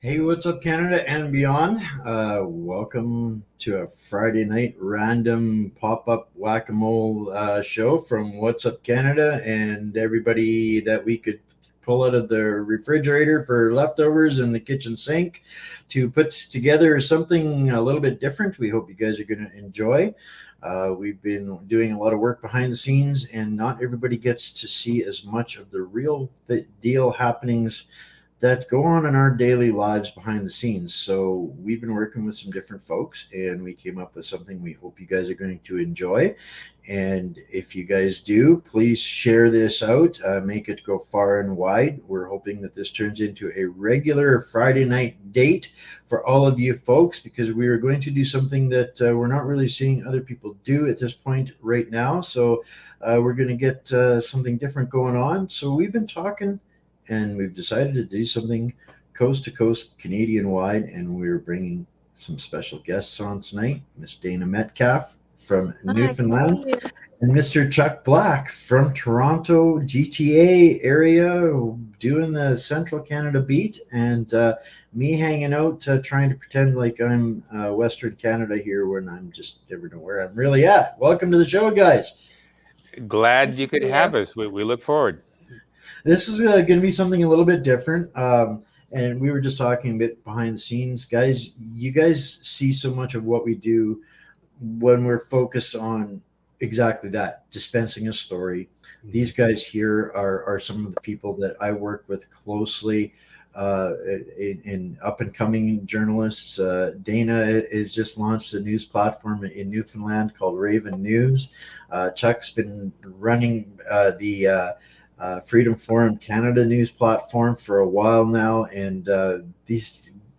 Hey, what's up, Canada and beyond? Welcome to a Friday night random pop up whack a mole show from What's Up Canada and everybody that we could pull out of the refrigerator for leftovers in the kitchen sink to put together something a little bit different. We hope you guys are going to enjoy. We've been doing a lot of work behind the scenes, and not everybody gets to see as much of the real deal happenings that go on in our daily lives behind the scenes. So we've been working with some different folks, and we came up with something we hope you guys are going to enjoy. And if you guys do, please share this out, make it go far and wide. We're hoping that this turns into a regular Friday night date for all of you folks, because we are going to do something that we're not really seeing other people do at this point right now. So we're going to get something different going on. So we've been talking, and we've decided to do something coast to coast, Canadian wide, and we're bringing some special guests on tonight. Miss Dana Metcalf from Newfoundland and Mr. Chuck Black from Toronto GTA area, doing the Central Canada beat, and me hanging out trying to pretend like I'm Western Canada here when I'm just never know where I'm really at. Welcome to the show, guys. Glad you could have us. We look forward. This is going to be something a little bit different. And we were just talking a bit behind the scenes. Guys, you guys see so much of what we do when we're focused on exactly that, dispensing a story. These guys here are some of the people that I work with closely in up-and-coming journalists. Dana has just launched a news platform in Newfoundland called Ravennews. Chuck's been running the Freedom Forum Canada news platform for a while now, and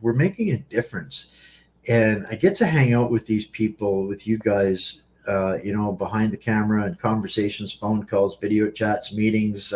we're making a difference. And I get to hang out with these people, with you guys, behind the camera, and conversations, phone calls, video chats, meetings,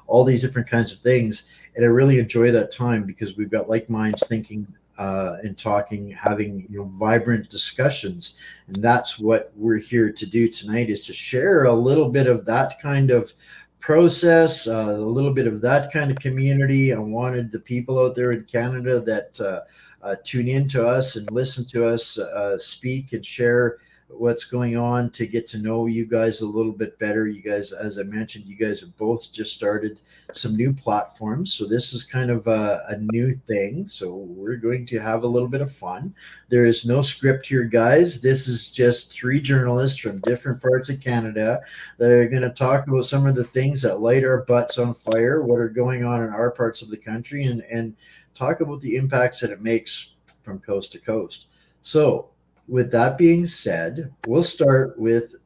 all these different kinds of things. And I really enjoy that time because we've got like minds thinking and talking, having vibrant discussions. And that's what we're here to do tonight, is to share a little bit of that kind of process, a little bit of that kind of community. I wanted the people out there in Canada that tune in to us and listen to us speak and share what's going on, to get to know you guys a little bit better. You guys, as I mentioned, you guys have both just started some new platforms. So this is kind of a new thing. So we're going to have a little bit of fun. There is no script here, guys. This is just three journalists from different parts of Canada that are going to talk about some of the things that light our butts on fire, what are going on in our parts of the country, and talk about the impacts that it makes from coast to coast. So with that being said, we'll start with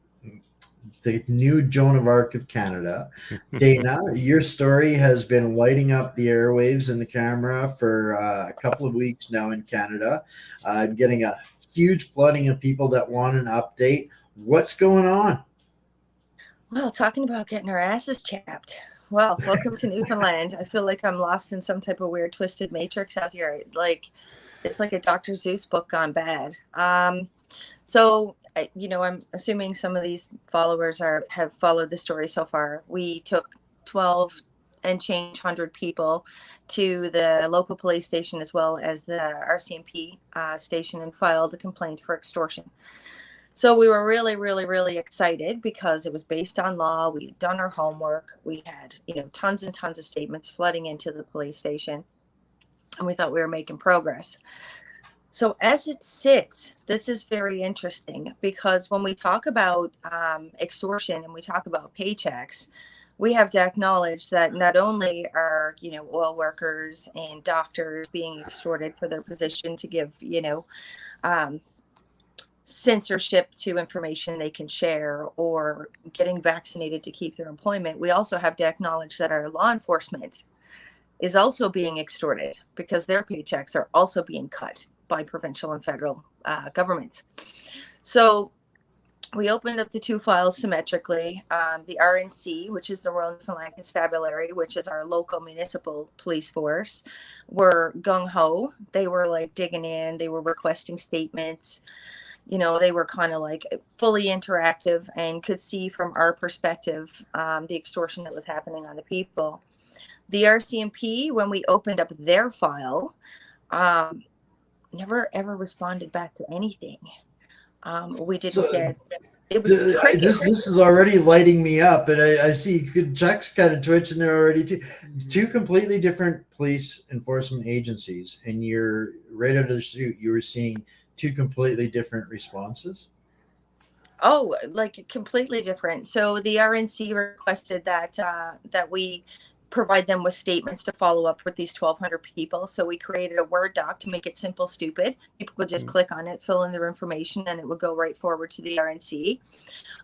the new Joan of Arc of Canada. Dana, your story has been lighting up the airwaves and the camera for a couple of weeks now in Canada. I'm getting a huge flooding of people that want an update. What's going on? Well, talking about getting our asses chapped. Well, welcome to Newfoundland. I feel like I'm lost in some type of weird twisted matrix out here. It's like a Dr. Seuss book gone bad. So I'm assuming some of these followers have followed the story so far. We took 12 and change 100 people to the local police station as well as the RCMP station and filed a complaint for extortion. So we were really, really, really excited because it was based on law. We had done our homework. We had, tons and tons of statements flooding into the police station. And we thought we were making progress. So as it sits, this is very interesting because when we talk about extortion and we talk about paychecks, we have to acknowledge that not only are, oil workers and doctors being extorted for their position to give, censorship to information they can share, or getting vaccinated to keep their employment. We also have to acknowledge that our law enforcement is also being extorted because their paychecks are also being cut by provincial and federal governments. So we opened up the two files symmetrically. The RNC, which is the Royal Newfoundland Constabulary, which is our local municipal police force, were gung-ho. They were like digging in. They were requesting statements. They were kind of like fully interactive and could see from our perspective the extortion that was happening on the people. The RCMP, when we opened up their file, never ever responded back to anything. We didn't get. It was this is already lighting me up, and I see Chuck's kind of twitching there already too. Two completely different police enforcement agencies, and you're right out of the chute. You were seeing two completely different responses. Oh, like completely different. So the RNC requested that that we provide them with statements to follow up with these 1,200 people. So we created a Word doc to make it simple, stupid. People could just click on it, fill in their information, and it would go right forward to the RNC.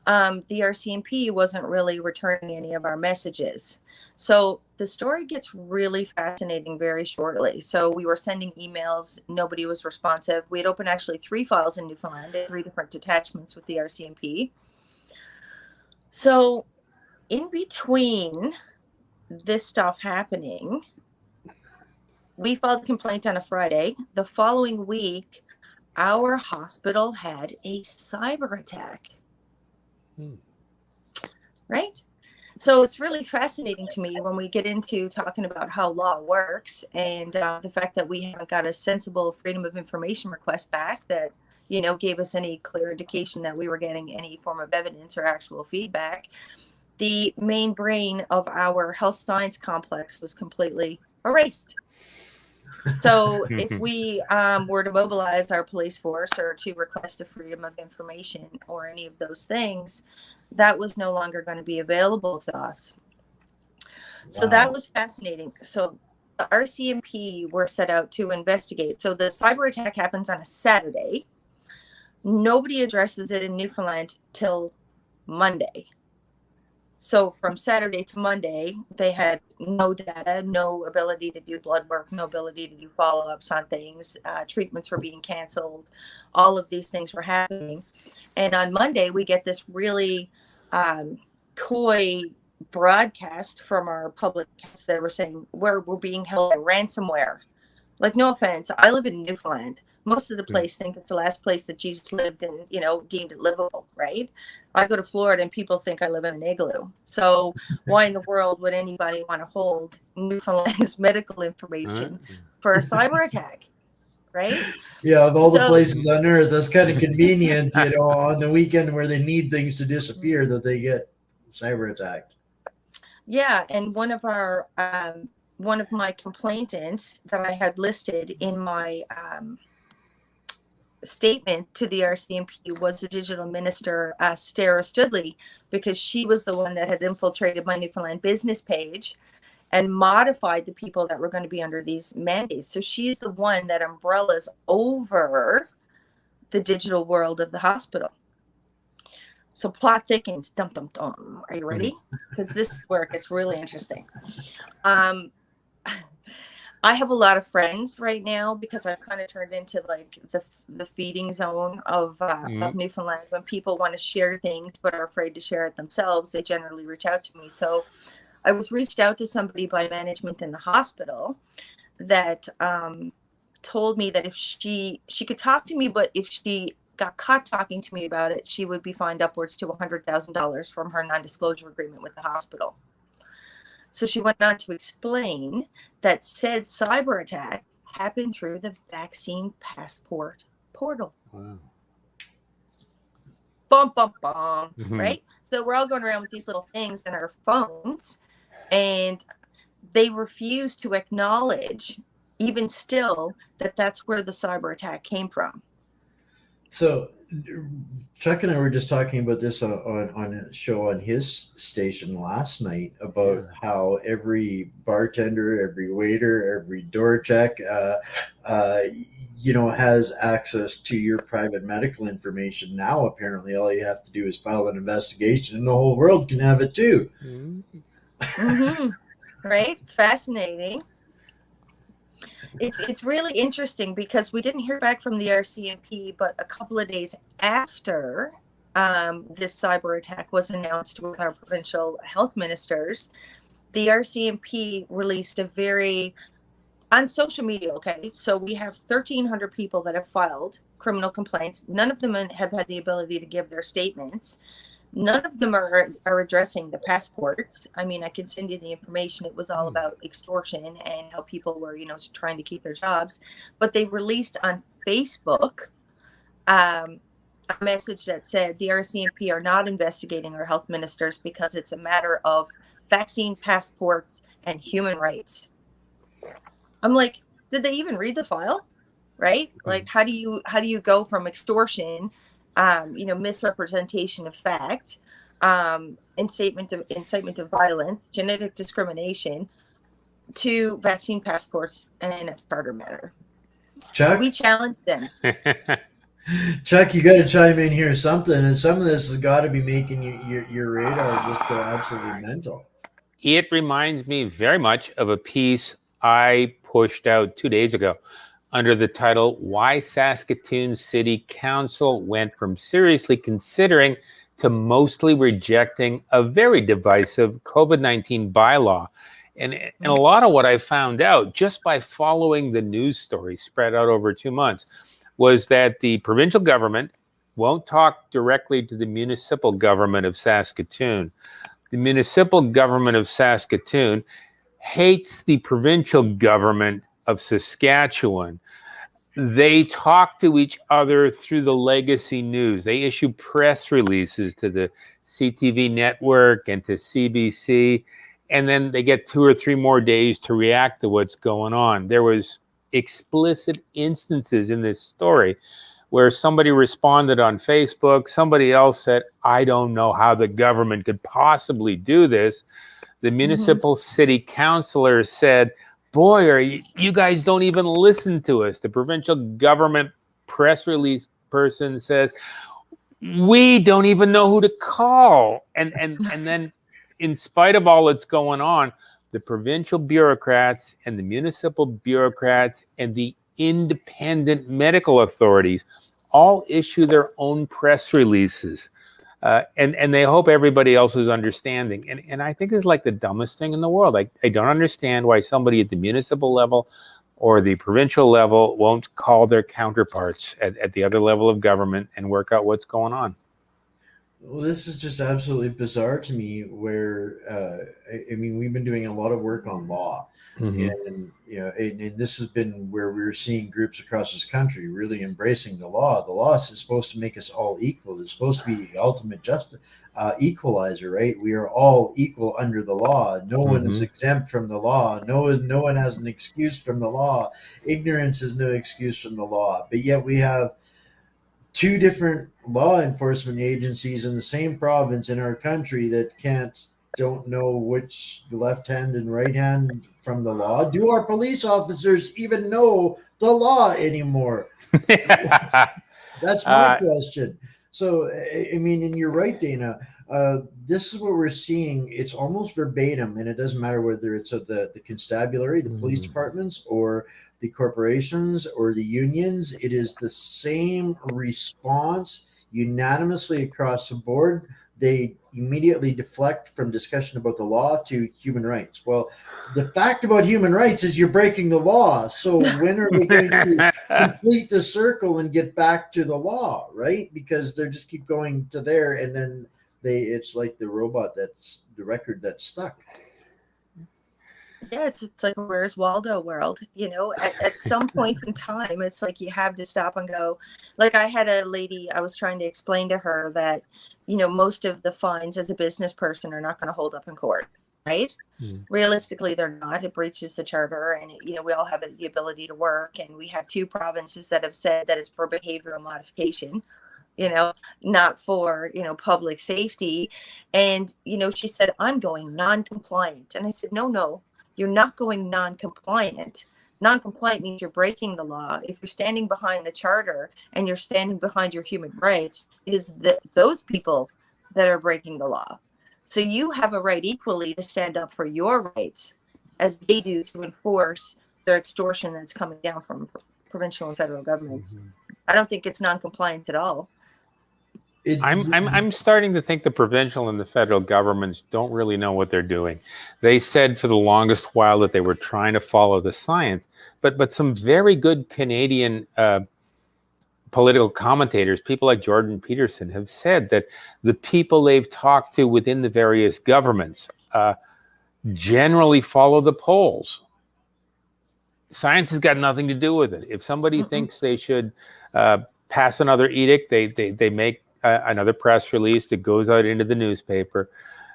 The RCMP wasn't really returning any of our messages. So the story gets really fascinating very shortly. So we were sending emails. Nobody was responsive. We had opened actually 3 files in Newfoundland, 3 different detachments with the RCMP. So in between this stuff happening, we filed a complaint on a Friday. The following week, our hospital had a cyber attack. Right? So it's really fascinating to me when we get into talking about how law works, and the fact that we haven't got a sensible freedom of information request back that, gave us any clear indication that we were getting any form of evidence or actual feedback. The main brain of our health science complex was completely erased. So if we were to mobilize our police force or to request a freedom of information or any of those things, that was no longer going to be available to us. Wow. So that was fascinating. So the RCMP were set out to investigate. So the cyber attack happens on a Saturday. Nobody addresses it in Newfoundland till Monday. So from Saturday to Monday, they had no data, no ability to do blood work, no ability to do follow-ups on things. Treatments were being canceled. All of these things were happening. And on Monday, we get this really coy broadcast from our public that were saying, we're being held by ransomware. Like, no offense, I live in Newfoundland. Most of the place think it's the last place that Jesus lived and, deemed it livable, right? I go to Florida and people think I live in an igloo. So why in the world would anybody want to hold Newfoundland's medical information for a cyber attack, right? Yeah, of all the places on earth, that's kind of convenient, on the weekend where they need things to disappear, that they get cyber attacked. Yeah, and one of my complainants that I had listed in my statement to the RCMP was the digital minister, Sarah Studley, because she was the one that had infiltrated my Newfoundland business page and modified the people that were going to be under these mandates. So she's the one that umbrellas over the digital world of the hospital. So plot thickens. Dum, dum, dum. Are you ready? Because this is where it gets really interesting. I have a lot of friends right now because I've kind of turned into like the feeding zone of Newfoundland. When people want to share things but are afraid to share it themselves, they generally reach out to me. So I was reached out to somebody by management in the hospital that told me that if she could talk to me, but if she got caught talking to me about it, she would be fined upwards to $100,000 from her non-disclosure agreement with the hospital. So she went on to explain that said cyber attack happened through the vaccine passport portal. Wow. bum, bum, bum, Mhm. right? So we're all going around with these little things in our phones, and they refuse to acknowledge, even still, that that's where the cyber attack came from. So Chuck and I were just talking about this on a show on his station last night about how every bartender, every waiter, every door check, has access to your private medical information. Now, apparently, all you have to do is file an investigation and the whole world can have it too. Mm-hmm. Right? Fascinating. It's really interesting because we didn't hear back from the RCMP, but a couple of days after this cyber attack was announced with our provincial health ministers, the RCMP released a very on social media. Okay, so we have 1,300 people that have filed criminal complaints. None of them have had the ability to give their statements. None of them are addressing the passports. I mean, I can send you the information. It was all about extortion and how people were, trying to keep their jobs. But they released on Facebook a message that said the RCMP are not investigating our health ministers because it's a matter of vaccine passports and human rights. I'm like, did they even read the file? Right? Like, how do you go from extortion, misrepresentation of fact, incitement of violence, genetic discrimination, to vaccine passports and a charter matter? Chuck, So we challenge them. Chuck, you got to chime in here. Something, and some of this has got to be making your radar just go absolutely mental. It reminds me very much of a piece I pushed out 2 days ago under the title, Why Saskatoon City Council Went from Seriously Considering to Mostly Rejecting a Very Divisive COVID-19 Bylaw. And a lot of what I found out just by following the news story spread out over 2 months was that the provincial government won't talk directly to the municipal government of Saskatoon. The municipal government of Saskatoon hates the provincial government of Saskatchewan. They talk to each other through the legacy news. They issue press releases to the CTV network and to CBC, and then they get 2 or 3 more days to react to what's going on. There was explicit instances in this story where somebody responded on Facebook, somebody else said, I don't know how the government could possibly do this. The municipal city councilor said, boy, you guys don't even listen to us. The provincial government press release person says, we don't even know who to call. And then in spite of all that's going on, the provincial bureaucrats and the municipal bureaucrats and the independent medical authorities all issue their own press releases. And they hope everybody else is understanding. And I think it's like the dumbest thing in the world. I don't understand why somebody at the municipal level or the provincial level won't call their counterparts at the other level of government and work out what's going on. Well, this is just absolutely bizarre to me where, I mean, we've been doing a lot of work on law. And and this has been where we're seeing groups across this country really embracing the law. The law is supposed to make us all equal. It's supposed to be the ultimate equalizer, right? We are all equal under the law. No one is exempt from the law. No one has an excuse from the law. Ignorance is no excuse from the law. But yet we have 2 different law enforcement agencies in the same province in our country that don't know which left hand and right hand from the law. Do our police officers even know the law anymore? That's my question. So, I mean, and you're right, Dana. This is what we're seeing. It's almost verbatim, and it doesn't matter whether it's of the constabulary, the police departments, or the corporations or the unions. It is the same response unanimously across the board. They immediately deflect from discussion about the law to human rights. Well, the fact about human rights is you're breaking the law. So when are they going to complete the circle and get back to the law, right? Because they just keep going to there, and then it's like the robot the record that's stuck. Yeah, it's like a Where's Waldo world, you know. At some point in time, it's like you have to stop and go. Like I had a lady, I was trying to explain to her that, you know, most of the fines as a business person are not going to hold up in court, right? Mm. Realistically, they're not. It breaches the charter, and you know we all have the ability to work, and we have 2 provinces that have said that it's for behavioral modification, you know, not for, you know, public safety. And, you know, she said, I'm going non-compliant. And I said, no, you're not going non-compliant. Non-compliant means you're breaking the law. If you're standing behind the charter and you're standing behind your human rights, it is those people that are breaking the law. So you have a right equally to stand up for your rights as they do to enforce their extortion that's coming down from provincial and federal governments. Mhm. I don't think it's non-compliance at all. I'm starting to think the provincial and the federal governments don't really know what they're doing. They said for the longest while that they were trying to follow the science, but some very good Canadian political commentators, people like Jordan Peterson, have said that the people they've talked to within the various governments generally follow the polls. Science has got nothing to do with it. If somebody thinks they should pass another edict, they make another press release that goes out into the newspaper.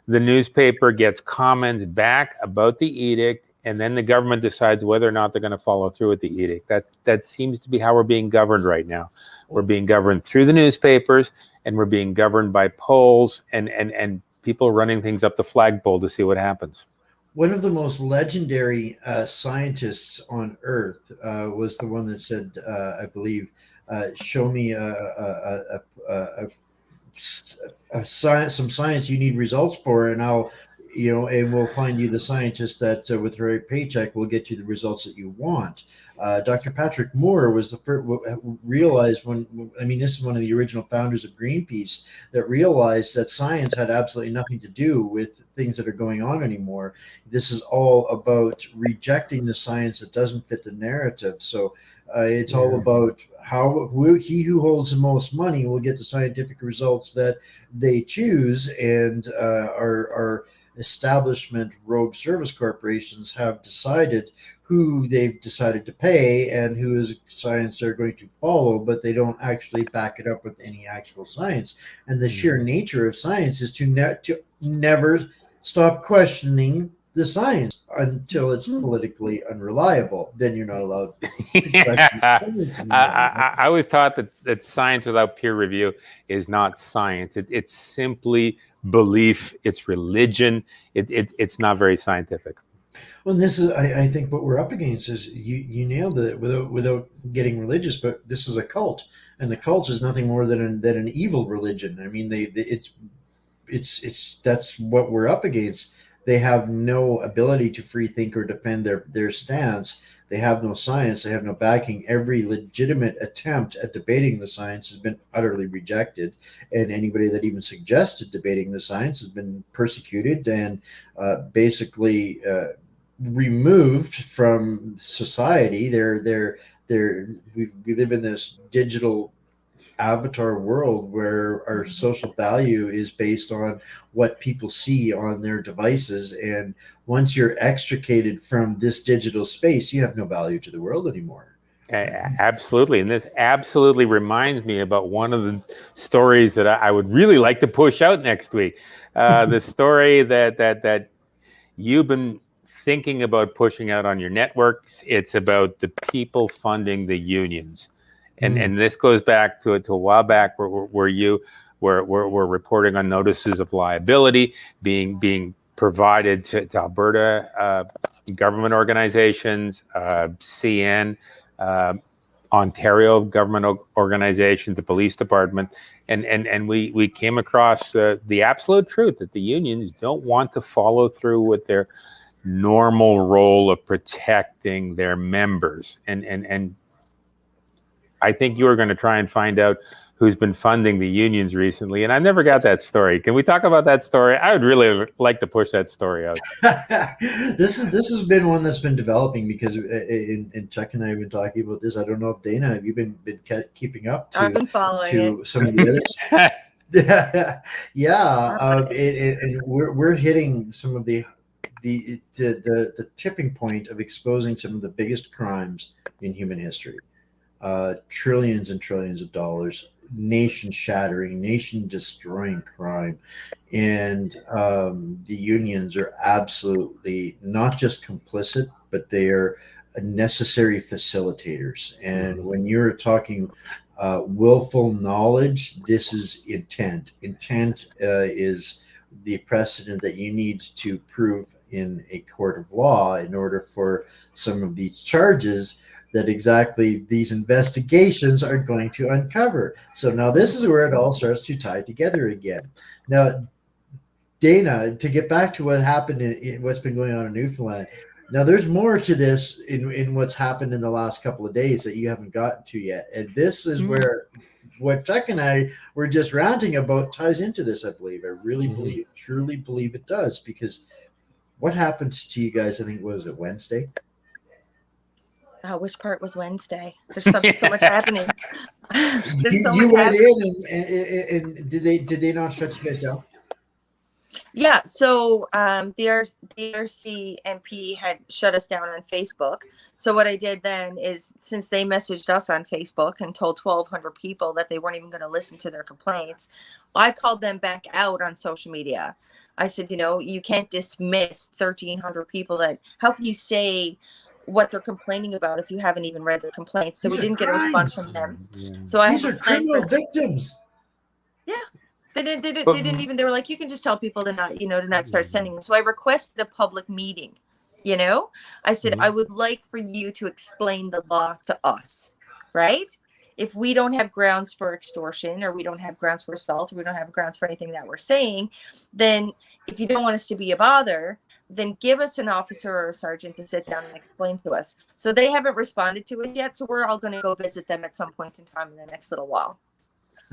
The newspaper gets comments back about the edict, and then the government decides whether or not they're going to follow through with the edict. That seems to be how we're being governed right now. We're being governed through the newspapers, and we're being governed by polls and people running things up the flagpole to see what happens. One of the most legendary scientists on Earth was the one that said, I believe, show me some science you need results for, and I'll, you know, and we'll find you the scientist that with the right paycheck will get you the results that you want. Dr. Patrick Moore was the first realized when, I mean, this is one of the original founders of Greenpeace that realized that science had absolutely nothing to do with things that are going on anymore. This is all about rejecting the science that doesn't fit the narrative. So it's all about how he who holds the most money will get the scientific results that they choose, and our establishment rogue service corporations have decided who they've decided to pay and whose science they're going to follow, but they don't actually back it up with any actual science. And the sheer nature of science is to never stop questioning the science until it's politically unreliable. Then you're not allowed to question I was taught that science without peer review is not science. It's simply belief. It's religion. It's not very scientific. Well, this is, I think, what we're up against is you nailed it without getting religious, but this is a cult, and the cult is nothing more than an evil religion. I mean, it's that's what we're up against. They have no ability to free think or defend their stance. They have no science. They have no backing. Every legitimate attempt at debating the science has been utterly rejected. And anybody that even suggested debating the science has been persecuted and basically removed from society. We live in this digital avatar world where our social value is based on what people see on their devices, and once you're extricated from this digital space, you have no value to the world anymore. Absolutely. And this absolutely reminds me about one of the stories that I would really like to push out next week. The story that you've been thinking about pushing out on your networks. It's about the people funding the unions. And this goes back to a while back where you were reporting on notices of liability being provided to Alberta government organizations, CN, Ontario government organizations, the police department, and we came across the absolute truth that the unions don't want to follow through with their normal role of protecting their members, and I think you were going to try and find out who's been funding the unions recently, and I never got that story. Can we talk about that story? I would really like to push that story out. This has been one that's been developing because and Chuck and I have been talking about this. I don't know if Dana, have you been keeping up I've been following some of the others? Yeah, and we're hitting some of the the tipping point of exposing some of the biggest crimes in human history, trillions and trillions of dollars, nation shattering, nation destroying crime. And the unions are absolutely not just complicit, but they are necessary facilitators. And when you're talking willful knowledge, this is intent. Intent is the precedent that you need to prove in a court of law in order for some of these charges that exactly these investigations are going to uncover. So now this is where it all starts to tie together again. Now, Dana, to get back to what happened in what's been going on in Newfoundland, now there's more to this in what's happened in the last couple of days that you haven't gotten to yet. And this is where what Tuck and I were just ranting about ties into this, I believe. I really truly believe it does, because what happened to you guys, I think, was it Wednesday? Which part was Wednesday? There's so much happening. There's so you much went happening. in and did they not shut you guys down? Yeah, so the RC MP had shut us down on Facebook. So what I did then is, since they messaged us on Facebook and told 1,200 people that they weren't even going to listen to their complaints, I called them back out on social media. I said, you can't dismiss 1,300 people. That how can you say what they're complaining about if you haven't even read their complaints? So we didn't get a response from them. So these are criminal victims. Yeah. They didn't even, they were like, you can just tell people to not start sending them. So I requested a public meeting. I said, I would like for you to explain the law to us, right? If we don't have grounds for extortion, or we don't have grounds for assault, or we don't have grounds for anything that we're saying, then if you don't want us to be a bother, then give us an officer or a sergeant to sit down and explain to us. So they haven't responded to it yet. So we're all going to go visit them at some point in time in the next little while.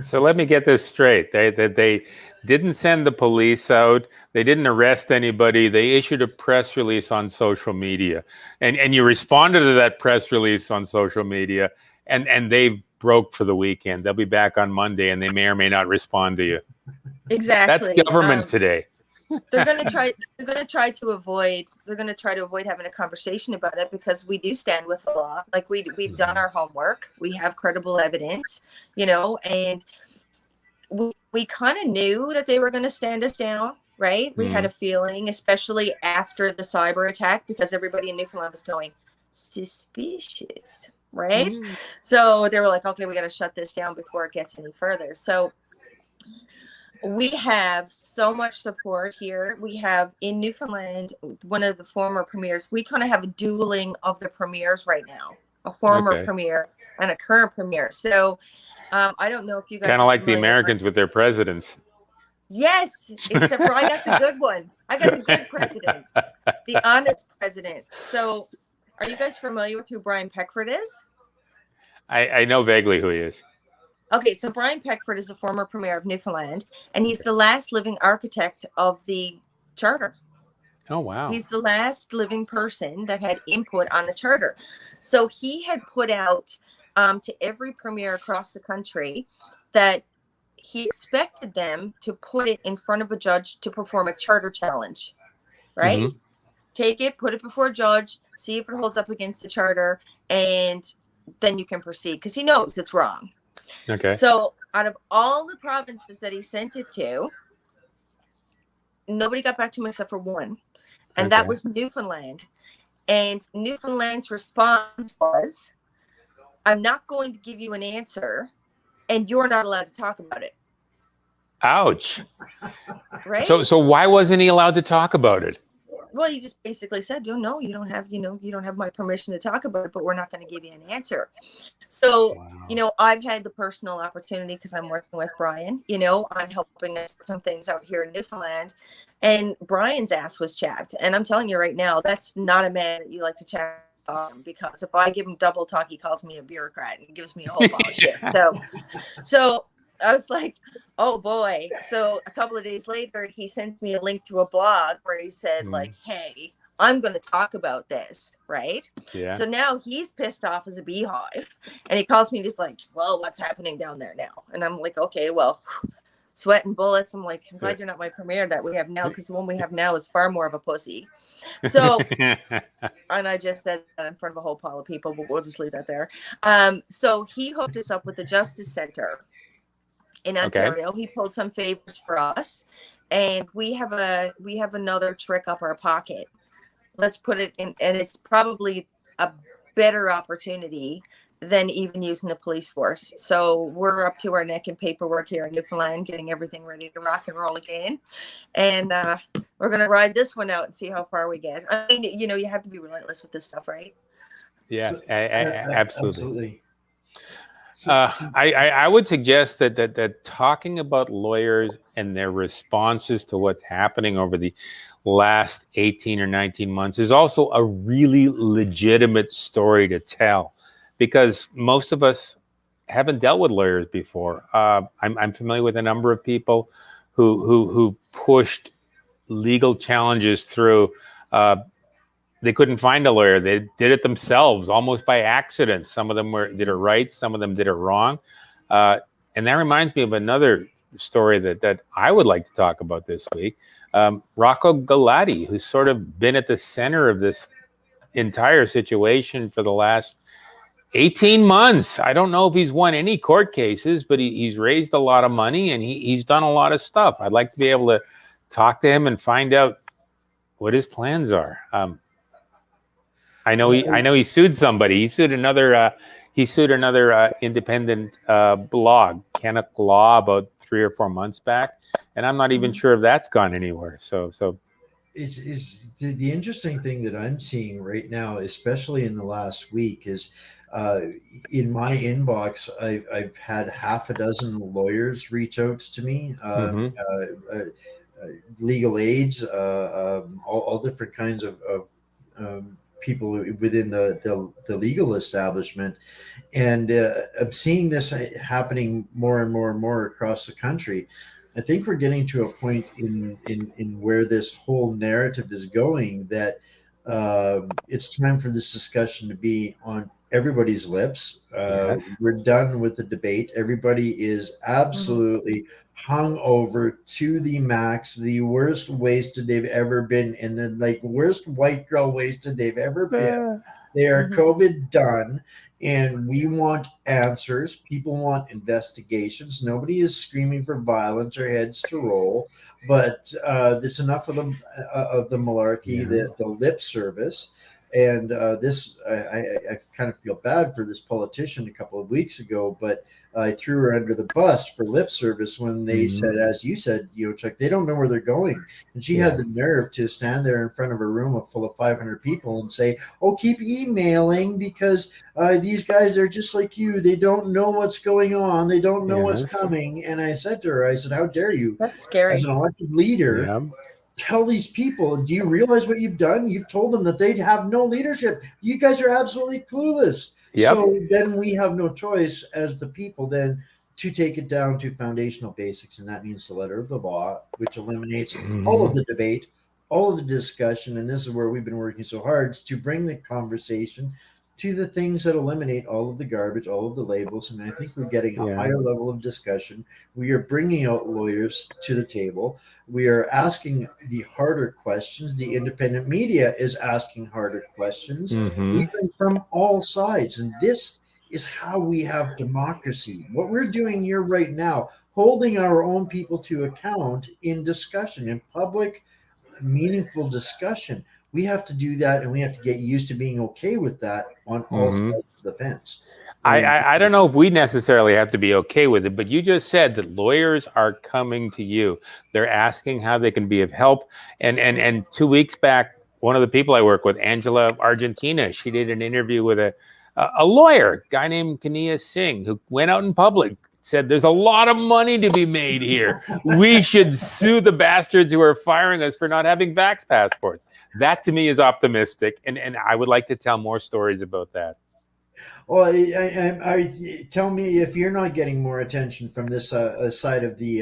So let me get this straight. They didn't send the police out. They didn't arrest anybody. They issued a press release on social media. And you responded to that press release on social media, and they broke for the weekend. They'll be back on Monday, and they may or may not respond to you. Exactly. That's government today. They're going to try to avoid having a conversation about it, because we do stand with the law. Like we've done our homework. We have credible evidence, and we kind of knew that they were going to stand us down, right? We had a feeling, especially after the cyber attack, because everybody in Newfoundland was going suspicious, right? So they were like, okay, we got to shut this down before it gets any further. So we have so much support here. We have in Newfoundland, one of the former premiers. We kind of have a dueling of the premiers right now, a former premier and a current premier. So I don't know if you guys kind of like the Americans with their presidents. Yes, except for I got the good one. I got the good president, the honest president. So are you guys familiar with who Brian Peckford is? I know vaguely who he is. Okay, so Brian Peckford is a former premier of Newfoundland, and he's the last living architect of the charter. Oh, wow. He's the last living person that had input on the charter. So he had put out to every premier across the country that he expected them to put it in front of a judge to perform a charter challenge, right? Take it, put it before a judge, see if it holds up against the charter, and then you can proceed, because he knows it's wrong. Okay. So out of all the provinces that he sent it to, nobody got back to him except for one. And that was Newfoundland. And Newfoundland's response was, I'm not going to give you an answer, and you're not allowed to talk about it. Ouch. Right? So why wasn't he allowed to talk about it? Well, he just basically said, no, you don't have my permission to talk about it, but we're not going to give you an answer. So, I've had the personal opportunity, because I'm working with Brian, on helping us some things out here in Newfoundland, and Brian's ass was chapped. And I'm telling you right now, that's not a man that you like to chat on, because if I give him double talk, he calls me a bureaucrat and gives me a whole pile of shit. So I was like, oh boy. So a couple of days later, he sent me a link to a blog where he said like, hey, I'm going to talk about this. Right. Yeah. So now he's pissed off as a beehive, and he calls me just like, well, what's happening down there now? And I'm like, okay, well, sweating bullets. I'm like, I'm glad you're not my premier that we have now, because the one we have now is far more of a pussy. So, and I just said that in front of a whole pile of people, but we'll just leave that there. So he hooked us up with the Justice Center in Ontario. He pulled some favors for us, and we have another trick up our pocket. Let's put it in, and it's probably a better opportunity than even using the police force. So we're up to our neck in paperwork here in Newfoundland, getting everything ready to rock and roll again. And we're going to ride this one out and see how far we get. I mean, you know, you have to be relentless with this stuff, right? Yeah, So, absolutely. So, I would suggest that talking about lawyers and their responses to what's happening over the last 18 or 19 months is also a really legitimate story to tell, because most of us haven't dealt with lawyers before. I'm familiar with a number of people who pushed legal challenges through. They couldn't find a lawyer. They did it themselves, almost by accident. Some of them did it right. Some of them did it wrong. And that reminds me of another story that I would like to talk about this week. Rocco Galati, who's sort of been at the center of this entire situation for the last 18 months. I don't know if he's won any court cases, but he's raised a lot of money, and he's done a lot of stuff. I'd like to be able to talk to him and find out what his plans are. I know he sued somebody. He sued another independent blog, Kenneth Law, about 3 or 4 months back, and I'm not even sure if that's gone anywhere. So it's the interesting thing that I'm seeing right now, especially in the last week, is in my inbox, I've had half a dozen lawyers reach out to me, legal aids, all different kinds of people within the legal establishment, and I'm seeing this happening more and more and more across the country. I think we're getting to a point in where this whole narrative is going, that it's time for this discussion to be on everybody's lips. Yes. We're done with the debate. Everybody is absolutely hung over to the max, the worst wasted they've ever been, and the worst white girl wasted they've ever been. They are COVID done, and we want answers. People want investigations. Nobody is screaming for violence or heads to roll, but there's enough of the malarkey, the lip service. And this, I kind of feel bad for this politician a couple of weeks ago, but I threw her under the bus for lip service when they said, as you said, Chuck, they don't know where they're going. And she had the nerve to stand there in front of a room full of 500 people and say, oh, keep emailing, because these guys are just like you. They don't know what's going on. They don't know what's coming. And I said to her, I said, how dare you, that's scary, as an elected leader, tell these people, do you realize what you've done? You've told them that they have no leadership. You guys are absolutely clueless. So then we have no choice as the people then to take it down to foundational basics, and that means the letter of the law, which eliminates all of the debate, all of the discussion. And this is where we've been working so hard, to bring the conversation to the things that eliminate all of the garbage, all of the labels. And I think we're getting a higher level of discussion. We are bringing out lawyers to the table. We are asking the harder questions. The independent media is asking harder questions, even from all sides. And this is how we have democracy. What we're doing here right now, holding our own people to account in discussion, in public, meaningful discussion. We have to do that, and we have to get used to being okay with that on all sides of the fence. I don't know if we necessarily have to be okay with it, but you just said that lawyers are coming to you. They're asking how they can be of help. And 2 weeks back, one of the people I work with, Angela Argentina, she did an interview with a lawyer, a guy named Kania Singh, who went out in public, said there's a lot of money to be made here. We should sue the bastards who are firing us for not having vax passports. That to me is optimistic, and I would like to tell more stories about that. Well, tell me if you're not getting more attention from this side of the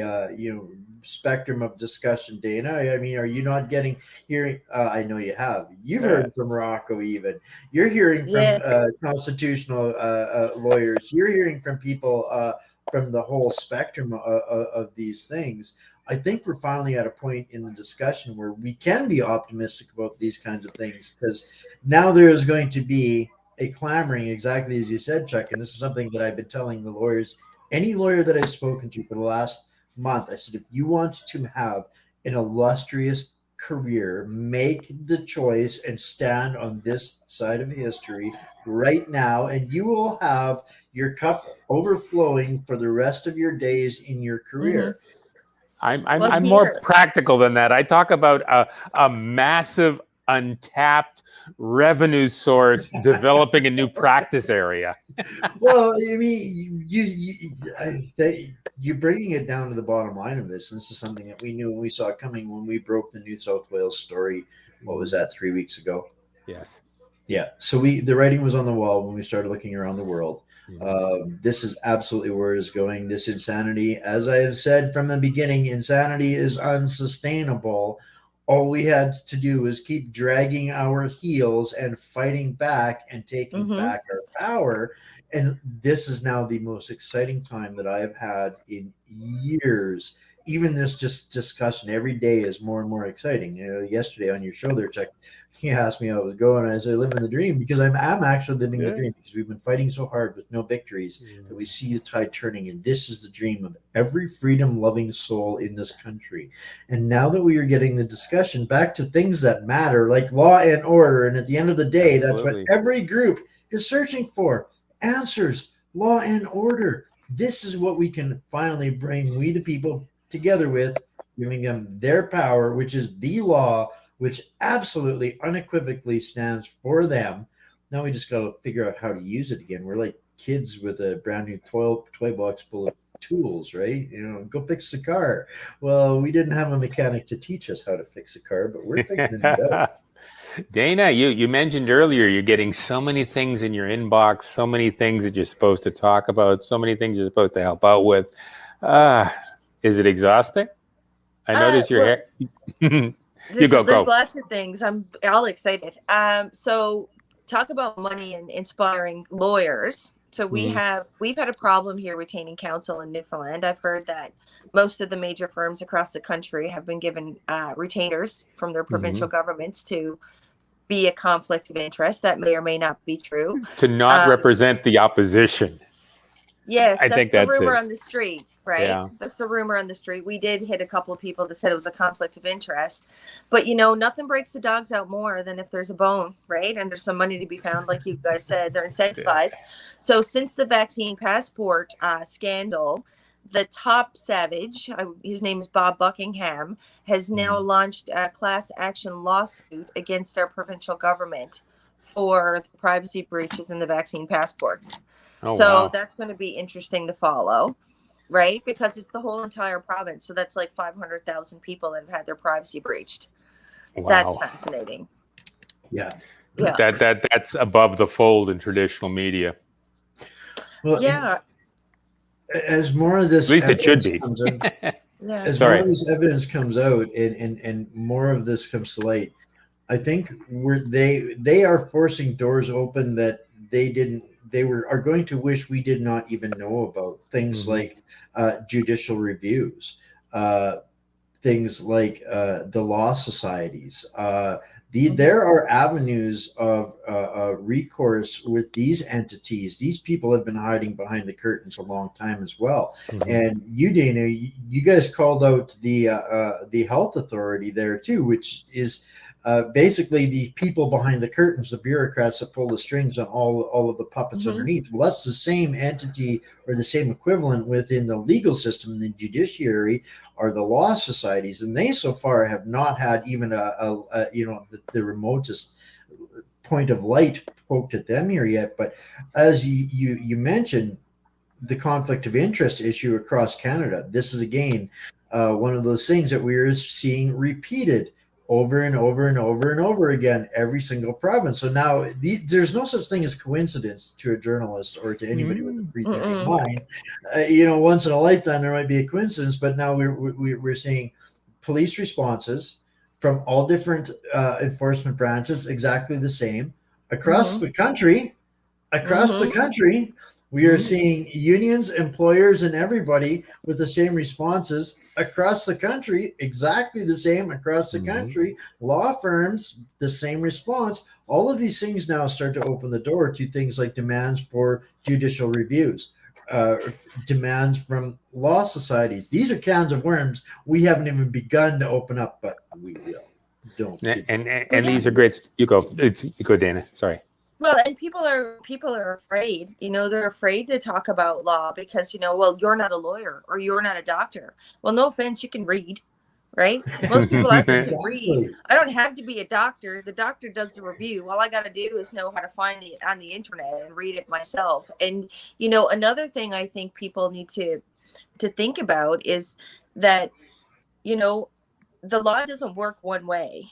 spectrum of discussion, Dana? I mean, are you not hearing? I know you have. You've Yeah. heard from Rocco. Even you're hearing from Yeah. constitutional lawyers. You're hearing from people from the whole spectrum of these things. I think we're finally at a point in the discussion where we can be optimistic about these kinds of things, because now there is going to be a clamoring, exactly as you said, Chuck. And this is something that I've been telling the lawyers, any lawyer that I've spoken to for the last month. I said, if you want to have an illustrious career, make the choice and stand on this side of history right now, and you will have your cup overflowing for the rest of your days in your career. I'm more practical than that. I talk about a massive untapped revenue source developing a new practice area. Well, I mean, you're bringing it down to the bottom line of this. And this is something that we knew and we saw coming when we broke the New South Wales story. What was that, 3 weeks ago? Yes. Yeah. So the writing was on the wall when we started looking around the world. This is absolutely where it is going. This insanity, as I have said from the beginning, insanity is unsustainable. All we had to do is keep dragging our heels and fighting back and taking back our power. And this is now the most exciting time that I have had in years. Even this just discussion every day is more and more exciting. Yesterday on your show there, Chuck, he asked me how it was going. I said, living the dream, because I'm actually living the dream, because we've been fighting so hard with no victories that we see the tide turning. And this is the dream of every freedom-loving soul in this country. And now that we are getting the discussion back to things that matter, like law and order, and at the end of the day, that's what every group is searching for, answers, law and order. This is what we can finally bring we the people together with, giving them their power, which is the law, which absolutely unequivocally stands for them. Now we just got to figure out how to use it again. We're like kids with a brand new toy box full of tools, right? Go fix the car. Well, we didn't have a mechanic to teach us how to fix a car, but we're figuring it out. Dana, you mentioned earlier you're getting so many things in your inbox, so many things that you're supposed to talk about, so many things you're supposed to help out with. Is it exhausting? I notice your hair. There's lots of things. I'm all excited. So talk about money and inspiring lawyers. So we've had a problem here retaining counsel in Newfoundland. I've heard that most of the major firms across the country have been given retainers from their provincial governments to be a conflict of interest. That may or may not be true. To not represent the opposition. Yes, I think that's the that's rumor it. on the street, right? Yeah. That's the rumor on the street. We did hit a couple of people that said it was a conflict of interest. But, nothing breaks the dogs out more than if there's a bone, right? And there's some money to be found, like you guys said. They're incentivized. So since the vaccine passport scandal, the top savage, his name is Bob Buckingham, has now launched a class action lawsuit against our provincial government for the privacy breaches in the vaccine passports. That's going to be interesting to follow, right? Because it's the whole entire province. So that's like 500,000 people that have had their privacy breached. Wow. That's fascinating. Yeah. That's above the fold in traditional media. Well, yeah. As more of this, at least it should be. As more of this evidence comes out and more of this comes to light, I think they are forcing doors open that they are going to wish we did not even know about. Things like judicial reviews, things like the law societies. There are avenues of recourse with these entities. These people have been hiding behind the curtains a long time as well. And you, Dana, you guys called out the health authority there too, which is basically the people behind the curtains, the bureaucrats that pull the strings on all of the puppets underneath. Well, that's the same entity or the same equivalent within the legal system. The judiciary are the law societies, and they so far have not had even the remotest point of light poked at them here yet. But as you mentioned, the conflict of interest issue across Canada, this is again one of those things that we're seeing repeated over and over and over and over again, every single province. So now there's no such thing as coincidence to a journalist or to anybody with a free thinking mind. Once in a lifetime there might be a coincidence, but now we're seeing police responses from all different enforcement branches exactly the same across the country. Across the country, we are seeing unions, employers, and everybody with the same responses across the country, exactly the same across the country. Law firms, the same response. All of these things now start to open the door to things like demands for judicial reviews, demands from law societies. These are cans of worms we haven't even begun to open up, but we will. Don't. And these are great. You go, Dana. Sorry. Well, and people are afraid, they're afraid to talk about law because, well, you're not a lawyer or you're not a doctor. Well, no offense, you can read, right? Most people out there can read. I don't have to be a doctor. The doctor does the review. All I got to do is know how to find it on the internet and read it myself. And, another thing I think people need to think about is that, the law doesn't work one way.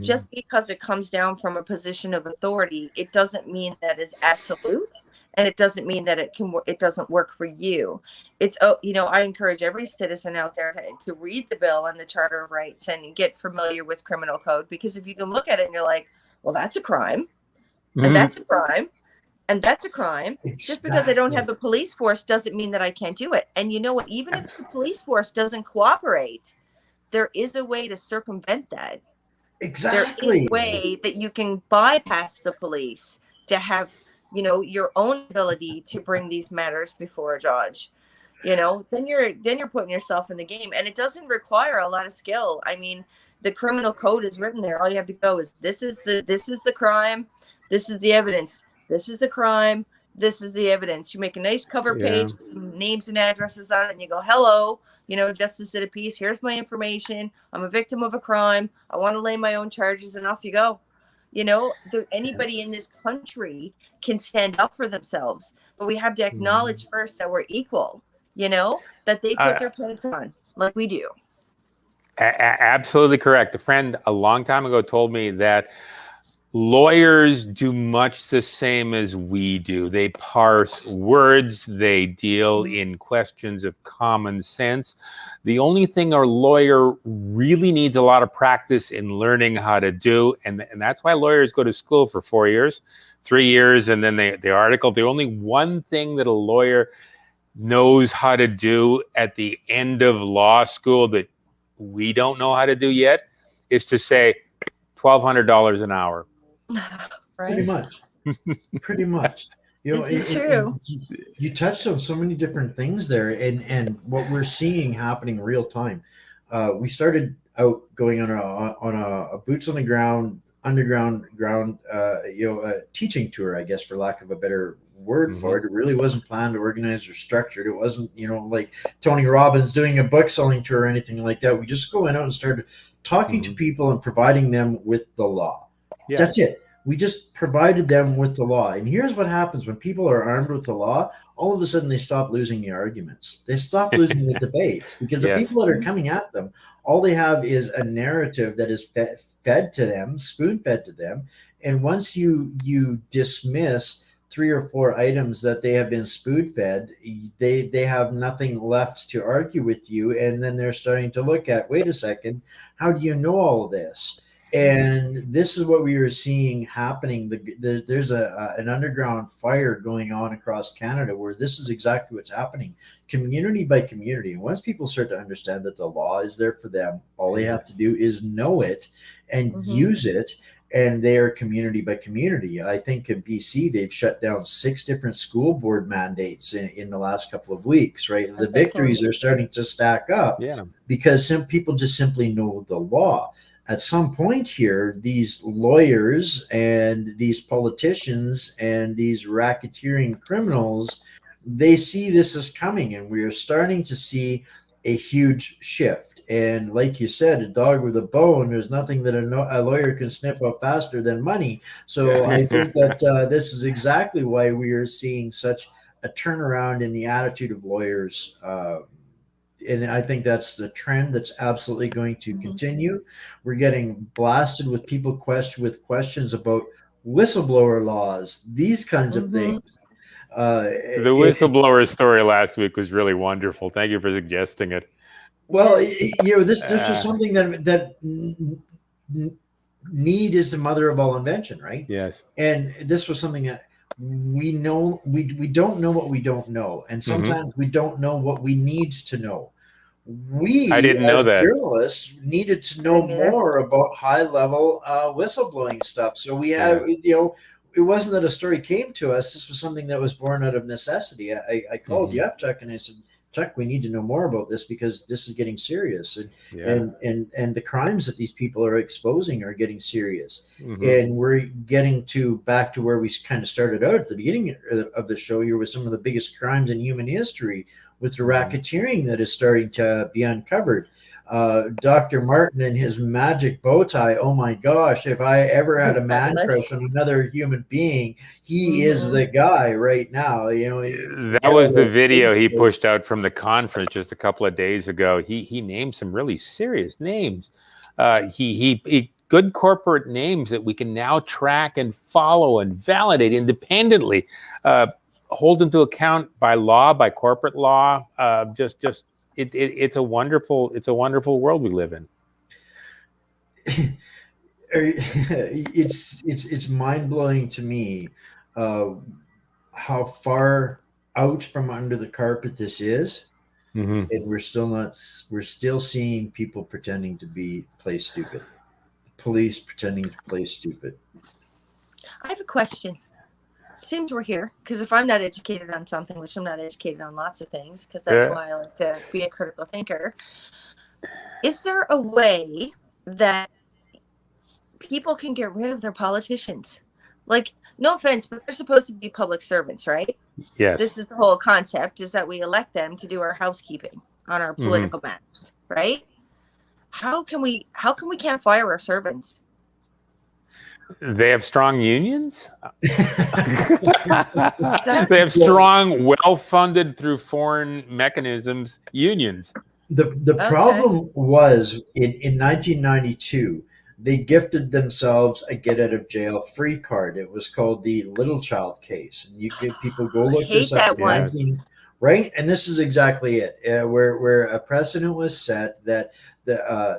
Just because it comes down from a position of authority, it doesn't mean that it's absolute, and it doesn't mean that it doesn't work for you. It's, I encourage every citizen out there to read the bill and the Charter of Rights and get familiar with criminal code, because if you can look at it and you're like, well, that's a crime, and that's a crime, and that's a crime. Just because I don't have a police force doesn't mean that I can't do it. And you know what? Even if the police force doesn't cooperate, there is a way to circumvent that. Exactly. There is a way that you can bypass the police to have, your own ability to bring these matters before a judge. Then you're putting yourself in the game, and it doesn't require a lot of skill. I mean, the criminal code is written there. All you have to go is this is the crime, this is the evidence, this is the crime, this is the evidence. You make a nice cover page with some names and addresses on it, and you go, hello, Justice of the Peace, here's my information. I'm a victim of a crime. I want to lay my own charges, and off you go. Anybody in this country can stand up for themselves, but we have to acknowledge first that we're equal, that they put their pants on like we do. Absolutely correct. A friend a long time ago told me that lawyers do much the same as we do. They parse words. They deal in questions of common sense. The only thing a lawyer really needs a lot of practice in learning how to do, and that's why lawyers go to school for 4 years, 3 years, and then the article. The only one thing that a lawyer knows how to do at the end of law school that we don't know how to do yet is to say $1,200 an hour. Right. Pretty much. This is true. You touched on so many different things there, and what we're seeing happening real time. We started out going on a boots on the ground, underground teaching tour, I guess, for lack of a better word for it. It really wasn't planned, organized, or structured. It wasn't, like Tony Robbins doing a book selling tour or anything like that. We just went out and started talking to people and providing them with the law. Yeah. That's it. We just provided them with the law. And here's what happens when people are armed with the law. All of a sudden, they stop losing the arguments. They stop losing the debates, because the people that are coming at them, all they have is a narrative that is fed to them, spoon-fed to them. And once you dismiss 3 or 4 items that they have been spoon-fed, they have nothing left to argue with you. And then they're starting to look at, wait a second, how do you know all of this? And this is what we are seeing happening. There's an underground fire going on across Canada where this is exactly what's happening, community by community. And once people start to understand that the law is there for them, all they have to do is know it and use it. And they are community by community. I think in BC, they've shut down 6 different school board mandates in the last couple of weeks, right? The victories are starting to stack up because some people just simply know the law. At some point here, these lawyers and these politicians and these racketeering criminals, they see this as coming, and we are starting to see a huge shift. And like you said, a dog with a bone, there's nothing that a lawyer can sniff up faster than money. So I think that this is exactly why we are seeing such a turnaround in the attitude of lawyers and I think that's the trend that's absolutely going to continue. We're getting blasted with people with questions about whistleblower laws, these kinds of things. The whistleblower story last week was really wonderful. Thank you for suggesting it. Well, this was something that need is the mother of all invention, right? Yes. And this was something that we know we don't know what we don't know, and sometimes we don't know what we need to know. I didn't know that. Journalists needed to know more about high level whistleblowing stuff. So we have, it wasn't that a story came to us. This was something that was born out of necessity. I called you up, Chuck, and I said, Chuck, we need to know more about this because this is getting serious, and the crimes that these people are exposing are getting serious. And we're getting back to where we kind of started out at the beginning of the show here with some of the biggest crimes in human history, with the racketeering that is starting to be uncovered. Dr. Martin and his magic bow tie. Oh my gosh, if I ever had a man crush on another human being, he is the guy right now. That was the video he pushed out from the conference just a couple of days ago. He named some really serious names. He good corporate names that we can now track and follow and validate independently, hold them to account by law, by corporate law. It's a wonderful world we live in. It's mind-blowing to me how far out from under the carpet this is, and we're still seeing people pretending to play stupid, police pretending to play stupid. I have a question. Seems we're here because if I'm not educated on something, which I'm not educated on lots of things, because that's why I like to be a critical thinker, is there a way that people can get rid of their politicians? Like, no offense, but they're supposed to be public servants, right? Yes. This is the whole concept, is that we elect them to do our housekeeping on our political matters, right? How can we can't fire our servants? They have strong unions. They have strong, well-funded through foreign mechanisms unions. The problem was in 1992, they gifted themselves a get out of jail free card. It was called the Little Child case, and you give people go look this up. Right, and this is exactly it, where a precedent was set that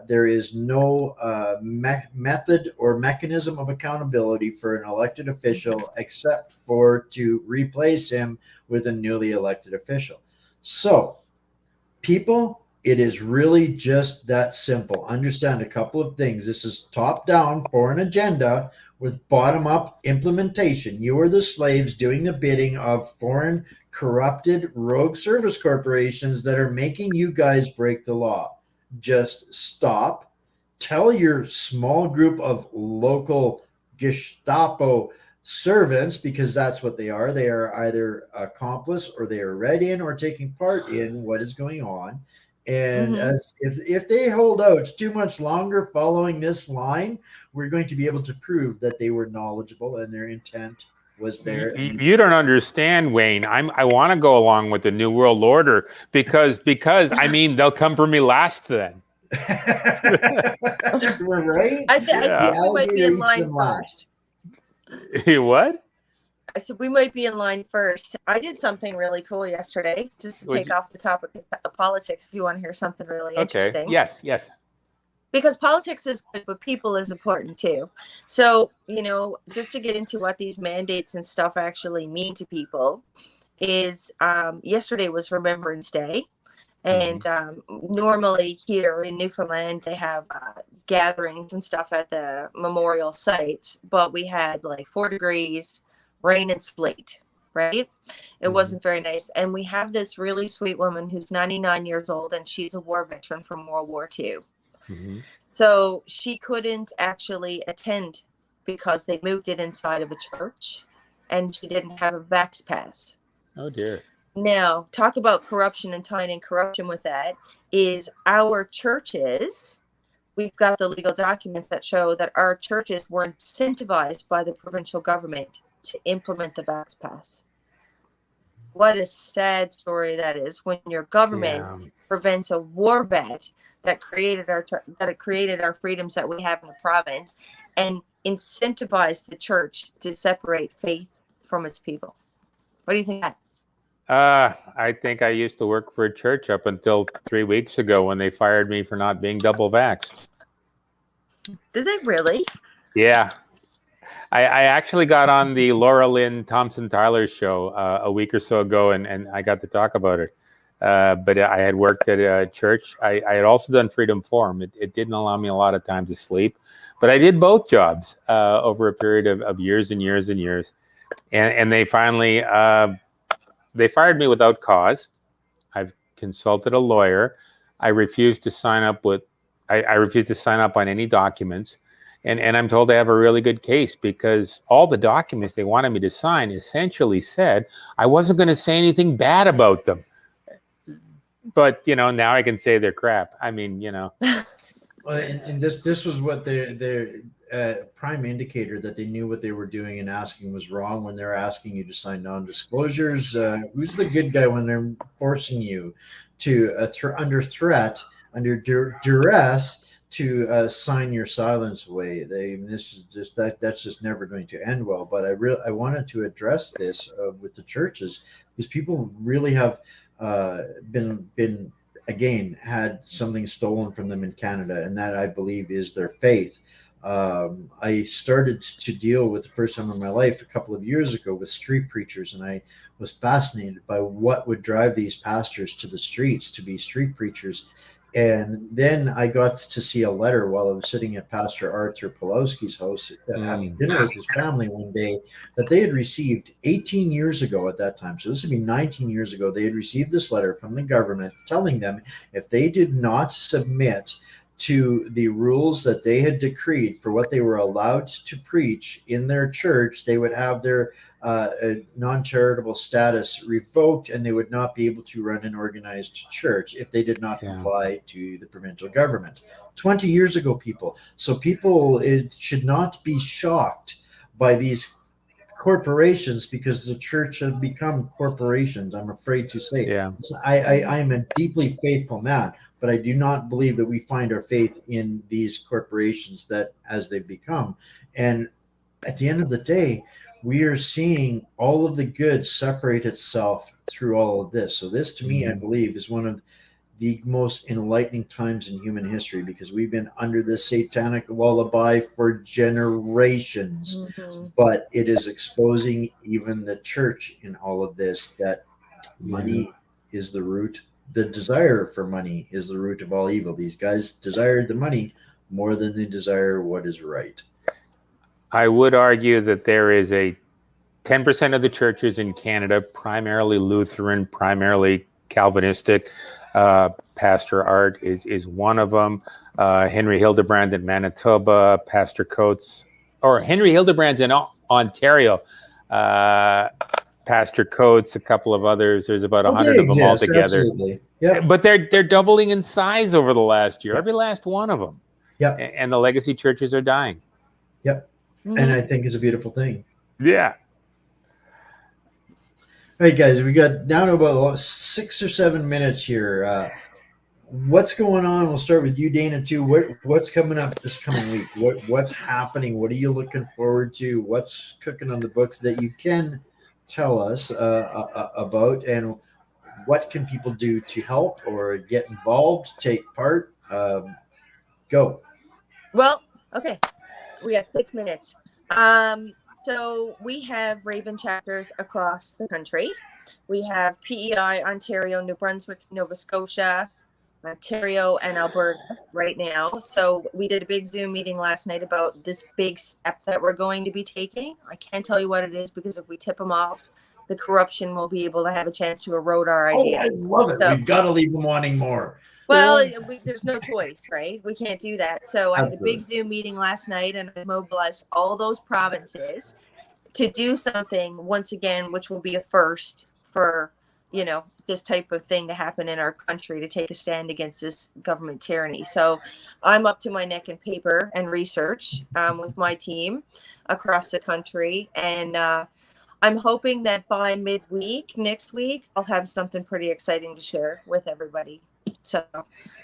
there is no method or mechanism of accountability for an elected official except for to replace him with a newly elected official. So, people, it is really just that simple. Understand a couple of things. This is top down for an agenda with bottom up implementation. You are the slaves doing the bidding of foreign corrupted rogue service corporations that are making you guys break the law. Just stop. Tell your small group of local Gestapo servants, because that's what they are. They are either accomplice or they are read in or taking part in what is going on. And if they hold out too much longer following this line, we're going to be able to prove that they were knowledgeable and their intent was there. You don't understand, Wayne. I want to go along with the New World Order because I mean they'll come for me last then. We're right. I think we might be in line first. What? I said we might be in line first. I did something really cool yesterday, just to take off the topic of politics. If you want to hear something really interesting. Yes. Because politics is good, but people is important too. So, just to get into what these mandates and stuff actually mean to people is yesterday was Remembrance Day. And normally here in Newfoundland, they have gatherings and stuff at the memorial sites. But we had like 4 degrees, rain and sleet, right? It wasn't very nice. And we have this really sweet woman who's 99 years old, and she's a war veteran from World War II. So she couldn't actually attend because they moved it inside of a church, and she didn't have a vax pass. Oh dear. Now, talk about corruption and tying in corruption with that is our churches. We've got the legal documents that show that our churches were incentivized by the provincial government to implement the vax pass. What a sad story that is when your government Yeah. prevents a war vet that created our freedoms that we have in the province, and incentivized the church to separate faith from its people. What do you think of that? I think I used to work for a church up until 3 weeks ago when they fired me for not being double vaxxed. Did they really? Yeah. I actually got on the Laura Lynn Thompson Tyler show a week or so ago, and I got to talk about it. But I had worked at a church. I had also done Freedom Forum. It didn't allow me a lot of time to sleep, but I did both jobs over a period of years and years and years. And they finally, they fired me without cause. I've consulted a lawyer. I refused to sign up I refused to sign up on any documents. And I'm told I have a really good case because all the documents they wanted me to sign essentially said I wasn't going to say anything bad about them. But, now I can say they're crap. I mean, Well, and this was what the prime indicator that they knew what they were doing and asking was wrong when they're asking you to sign non-disclosures. Who's the good guy when they're forcing you to under threat, under duress, to sign your silence away? This is just that's just never going to end well. But I wanted to address this with the churches because people really have been again had something stolen from them in Canada, and that I believe is their faith. I started to deal with the first time in my life a couple of years ago with street preachers, and I was fascinated by what would drive these pastors to the streets to be street preachers. And then I got to see a letter while I was sitting at Pastor Arthur Pulowski's house having dinner with his family one day that they had received 18 years ago at that time. So this would be 19 years ago. They had received this letter from the government telling them if they did not submit to the rules that they had decreed for what they were allowed to preach in their church, they would have their non-charitable status revoked, and they would not be able to run an organized church if they did not comply to the provincial government. 20 years ago, people. So people should not be shocked by these corporations because the church have become corporations, I'm afraid to say. Yeah. I am a deeply faithful man, but I do not believe that we find our faith in these corporations that as they've become. And at the end of the day, we are seeing all of the good separate itself through all of this. So this, to me, I believe, is one of the most enlightening times in human history because we've been under this satanic lullaby for generations. But it is exposing even the church in all of this that money is the root. The desire for money is the root of all evil. These guys desire the money more than they desire what is right. I would argue that there is a 10% of the churches in Canada, primarily Lutheran, primarily Calvinistic. Pastor Art is one of them. Henry Hildebrand in Manitoba, Pastor Coates, or Henry Hildebrand's in Ontario. Pastor Coates, a couple of others. There's about 100 of them altogether. Absolutely. Yeah. But they're doubling in size over the last year. Every last one of them. Yeah. And the legacy churches are dying. Yep. And I think it's a beautiful thing. Yeah. All right, guys, we got down to about 6 or 7 minutes here. What's going on? We'll start with you, Dana, too. What's coming up this coming week? What's happening? What are you looking forward to? What's cooking on the books that you can tell us about? And what can people do to help or get involved, take part? Go. Well, okay. We got 6 minutes. So we have Raven chapters across the country. We have PEI, Ontario, New Brunswick, Nova Scotia, Ontario, and Alberta right now. So we did a big Zoom meeting last night about this big step that we're going to be taking. I can't tell you what it is because if we tip them off, the corruption will be able to have a chance to erode our idea. Oh, I love it. We've got to leave them wanting more. Well, there's no choice, right? We can't do that. So I had a big Zoom meeting last night, and I mobilized all those provinces to do something once again, which will be a first for, this type of thing to happen in our country, to take a stand against this government tyranny. So I'm up to my neck in paper and research with my team across the country. And I'm hoping that by midweek next week, I'll have something pretty exciting to share with everybody. So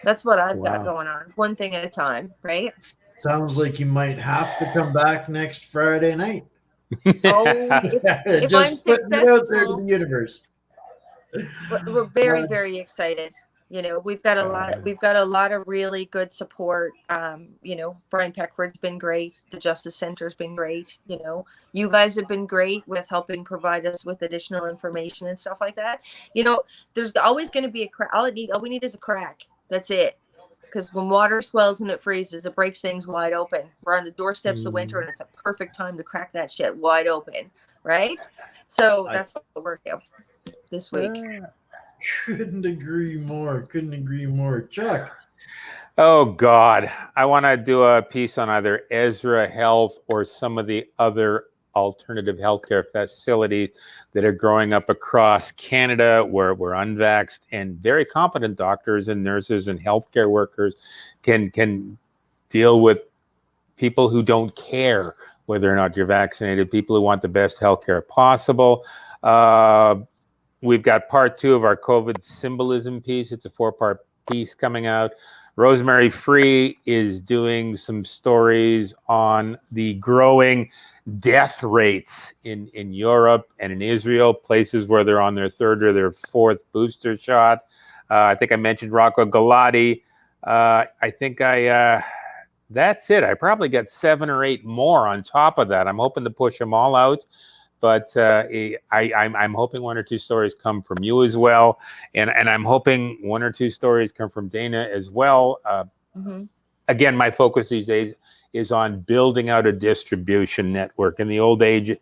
that's what I've got going on. One thing at a time, right? Sounds like you might have to come back next Friday night. Oh, if I'm Just putting it out there to successful, the universe. we're very, very excited. You know, we've got a lot of really good support. You know, Brian Peckford's been great. The Justice Center's been great. You know, you guys have been great with helping provide us with additional information and stuff like that. You know, there's always going to be a crack. All we need is a crack. That's it. Because when water swells, when it freezes, it breaks things wide open. We're on the doorsteps of winter, and it's a perfect time to crack that shit wide open, right? So that's what we're doing this week. Couldn't agree more. Chuck. Oh God, I want to do a piece on either Ezra Health or some of the other alternative healthcare facilities that are growing up across Canada, where unvaxxed and very competent doctors and nurses and healthcare workers can deal with people who don't care whether or not you're vaccinated, people who want the best healthcare possible. We've got part 2 of our COVID symbolism piece. It's a 4-part piece coming out. Rosemary Free is doing some stories on the growing death rates in Europe and in Israel, places where they're on their 3rd or their 4th booster shot. I think I mentioned Rocco Galati. That's it. I probably got 7 or 8 more on top of that. I'm hoping to push them all out. But I'm hoping 1 or 2 stories come from you as well, and I'm hoping 1 or 2 stories come from Dana as well. Again, my focus these days is on building out a distribution network. In the old days,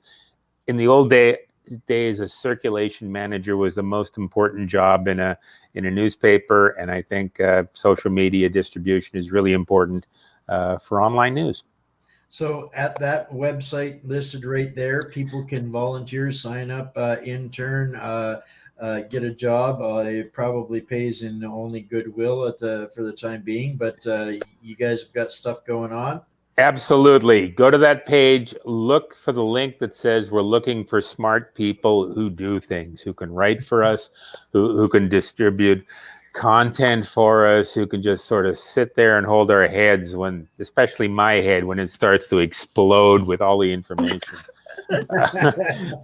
a circulation manager was the most important job in a newspaper, and I think social media distribution is really important for online news. So at that website listed right there, people can volunteer, sign up, intern, get a job. It probably pays in only goodwill for the time being, but you guys have got stuff going on. Absolutely. Go to that page, look for the link that says we're looking for smart people who do things, who can write for us, who can distribute content for us, who can just sort of sit there and hold our heads especially my head, when it starts to explode with all the information.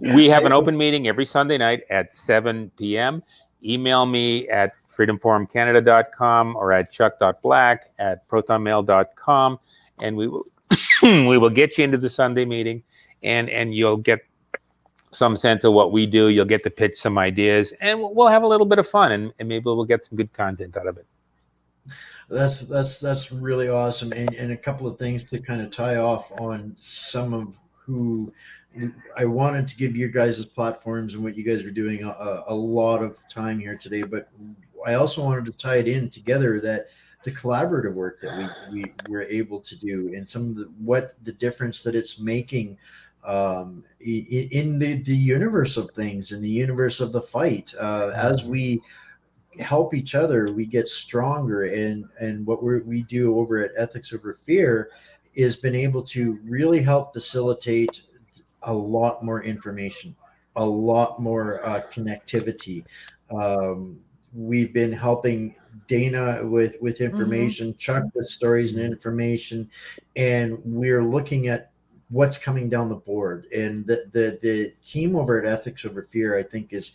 We have an open meeting every Sunday night at 7 p.m. Email me at freedomforumcanada.com or at chuck.black@protonmail.com, and we will get you into the Sunday meeting, and you'll get some sense of what we do. You'll get to pitch some ideas, and we'll have a little bit of fun, and maybe we'll get some good content out of it. That's really awesome. And a couple of things to kind of tie off on some of who I wanted to give you guys' platforms and what you guys were doing a lot of time here today, but I also wanted to tie it in together, that the collaborative work that we were able to do, and some of the difference that it's making in the universe of things, in the universe of the fight. As we help each other, we get stronger. And what we do over at Ethics Over Fear is been able to really help facilitate a lot more information, a lot more connectivity. We've been helping Dana with information, Chuck with stories and information, and we're looking at what's coming down the board. And the team over at Ethics Over Fear, I think, is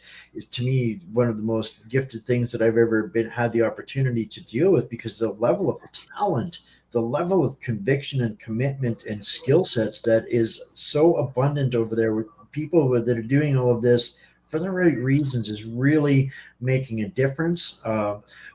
to me one of the most gifted things that I've ever had the opportunity to deal with, because the level of talent, the level of conviction and commitment and skill sets that is so abundant over there with people that are doing all of this for the right reasons is really making a difference.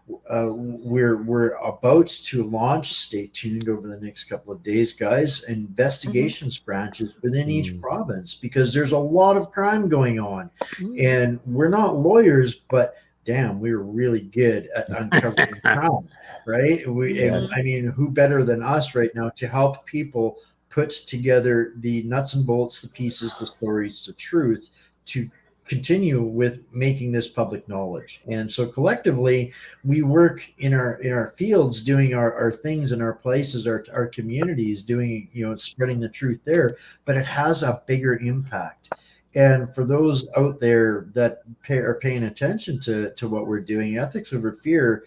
We're about to launch, stay tuned over the next couple of days, guys, investigations branches within each province, because there's a lot of crime going on. And we're not lawyers, but damn, we're really good at uncovering crime, right? I mean, who better than us right now to help people put together the nuts and bolts, the pieces, the stories, the truth, to continue with making this public knowledge. And so collectively we work in our fields, doing our things in our places, our communities, doing, spreading the truth there, but it has a bigger impact. And for those out there that are paying attention to what we're doing, Ethics Over Fear,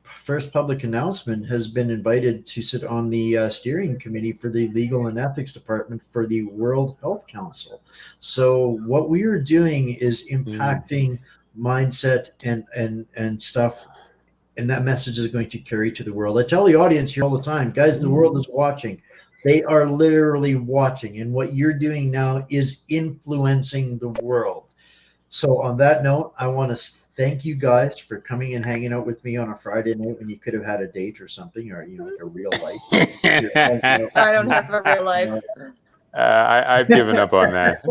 first public announcement, has been invited to sit on the steering committee for the legal and ethics department for the World Health Council. So what we are doing is impacting mindset and stuff, and that message is going to carry to the world. I tell the audience here all the time, guys, the world is watching. They are literally watching, and what you're doing now is influencing the world. So on that note, I want to thank you guys for coming and hanging out with me on a Friday night when you could have had a date or something, or like a real life. I don't have a real life. I've given up on that.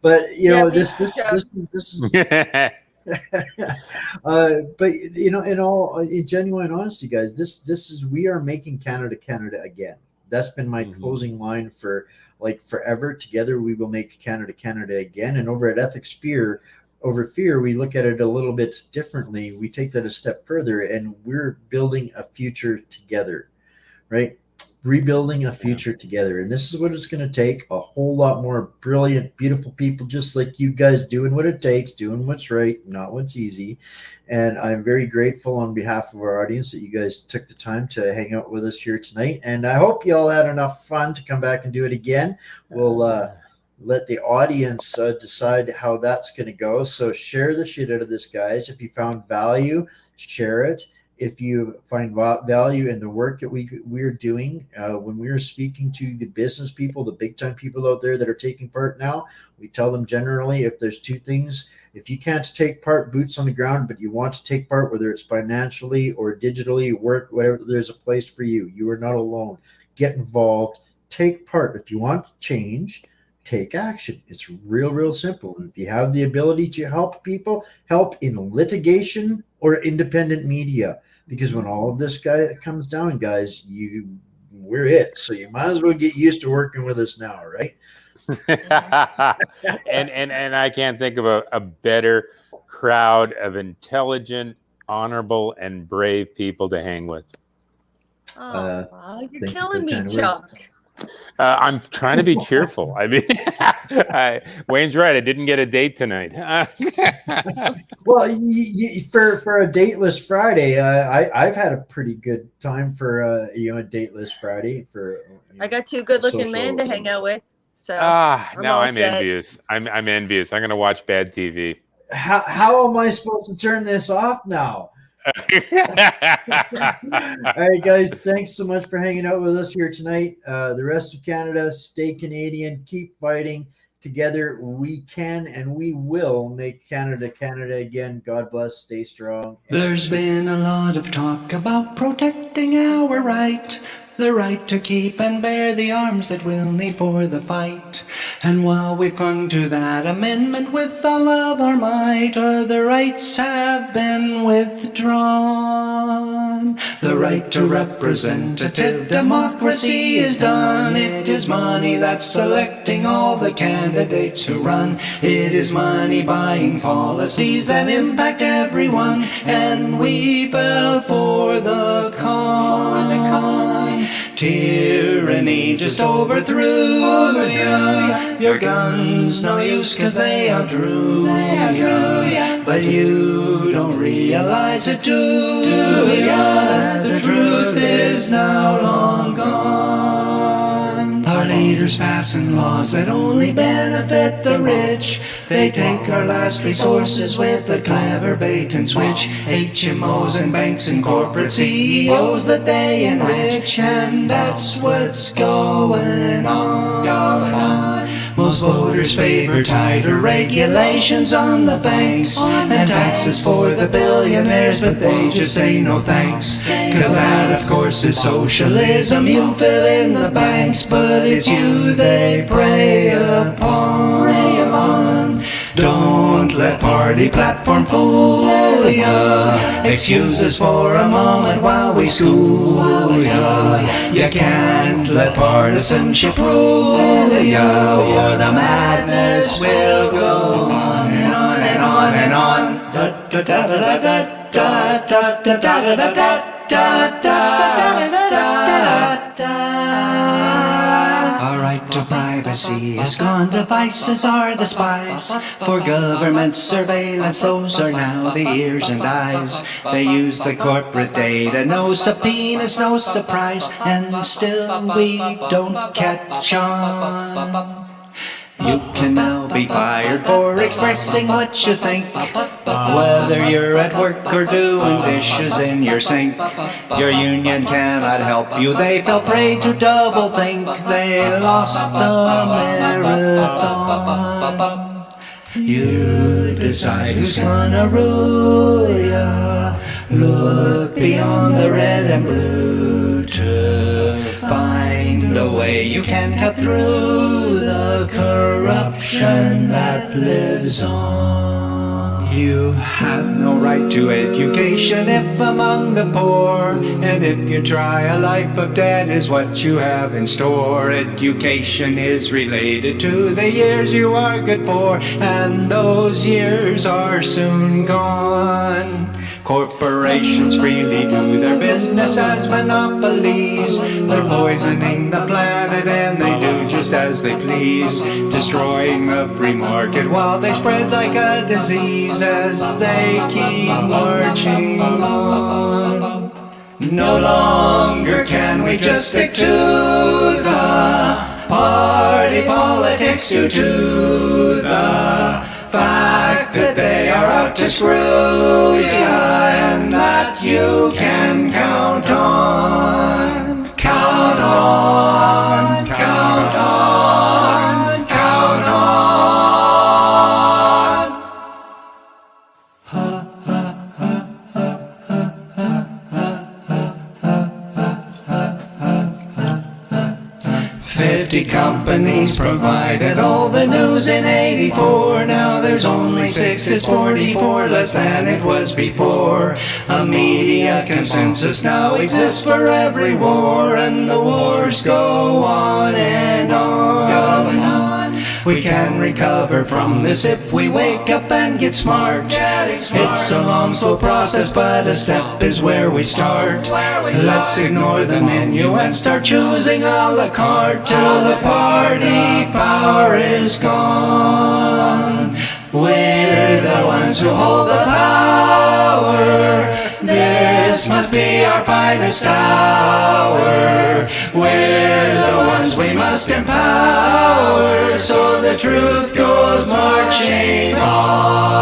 But this is. But in genuine honesty, guys, this is, we are making Canada again. That's been my closing line for like forever. Together we will make Canada again. And over at Ethics Over Fear, we look at it a little bit differently. We take that a step further, and we're building a future together, right? Rebuilding a future together. And this is what it's going to take: a whole lot more brilliant, beautiful people just like you guys, doing what it takes, doing what's right, not what's easy. And I'm very grateful on behalf of our audience that you guys took the time to hang out with us here tonight. And I hope you all had enough fun to come back and do it again. We'll let the audience decide how that's going to go. So share the shit out of this, guys. If you found value, share it. If you find value in the work that we're doing, when we're speaking to the business people, the big time people out there that are taking part now, we tell them generally, if there's two things: if you can't take part, boots on the ground, but you want to take part, whether it's financially or digitally, work, whatever, there's a place for you. You are not alone. Get involved, take part. If you want to change, take action. It's real simple. And if you have the ability to help people, help in litigation or independent media, because when all of this comes down, guys, we're it. So you might as well get used to working with us now, right? and I can't think of a better crowd of intelligent, honorable, and brave people to hang with. You're killing me, Chuck. I'm trying to be cheerful. I mean, Wayne's right. I didn't get a date tonight. Well, for a dateless Friday, I've had a pretty good time for a dateless Friday. I got two good-looking men to hang out with. So now I'm envious. I'm envious. I'm going to watch bad TV. How am I supposed to turn this off now? All right, guys, thanks so much for hanging out with us here tonight. The rest of Canada, stay Canadian, keep fighting. Together we can and we will make Canada again. God bless, stay strong. There's been a lot of talk about protecting our right, the right to keep and bear the arms that we'll need for the fight. And while we've clung to that amendment with all of our might, other rights have been withdrawn. The right to representative democracy is done. It is money that's selecting all the candidates who run. It is money buying policies that impact everyone. And we fell for the con. Tyranny just overthrew ya. Your guns no use 'cause they outdrew ya. But you don't realize it, do ya? The truth is now long gone. Our leaders passing laws that only benefit the rich. They take our last resources with a clever bait and switch. HMOs and banks and corporate CEOs that they enrich. And that's what's going on. Most voters favor tighter regulations on the banks and taxes for the billionaires, but they just say no thanks. 'Cause that, of course, is socialism. You fill in the blanks, but it's you they prey upon. Don't let party platform fool ya. Excuse us for a moment while we school ya. You can't let partisanship rule ya, or the madness will go on and on and on and on. Da da da da da da da da da da da da da da da. Our right to privacy is gone, devices are the spies. For government surveillance, those are now the ears and eyes. They use the corporate data, no subpoenas, no surprise, and still we don't catch on. You can now be fired for expressing what you think, whether you're at work or doing dishes in your sink. Your union cannot help you, they fell prey to doublethink. They lost the marathon. You decide who's gonna rule ya. Look beyond the red and blue to find a way you can cut through the corruption that lives on. You have no right to education if among the poor, and if you try a life of debt is what you have in store. Education is related to the years you are good for, and those years are soon gone. Corporations freely do their business as monopolies. They're poisoning the planet and they do just as they please, destroying the free market while they spread like a disease as they keep marching on. No longer can we just stick to the party politics due to the fact that they are out to screw ya, and that you can count on, count on, count on, count on. 50 companies provided all the news in 84. Now there's only 6, it's 44 less than it was before. A media consensus now exists for every war, and the wars go on and on. Going on. We can recover from this if we wake up and get smart. It's a long, slow process, but a step is where we start. Let's ignore the menu and start choosing a la carte till the party power is gone. We're the ones who hold the power. This must be our finest hour. We're the ones we must empower, so the truth goes marching on.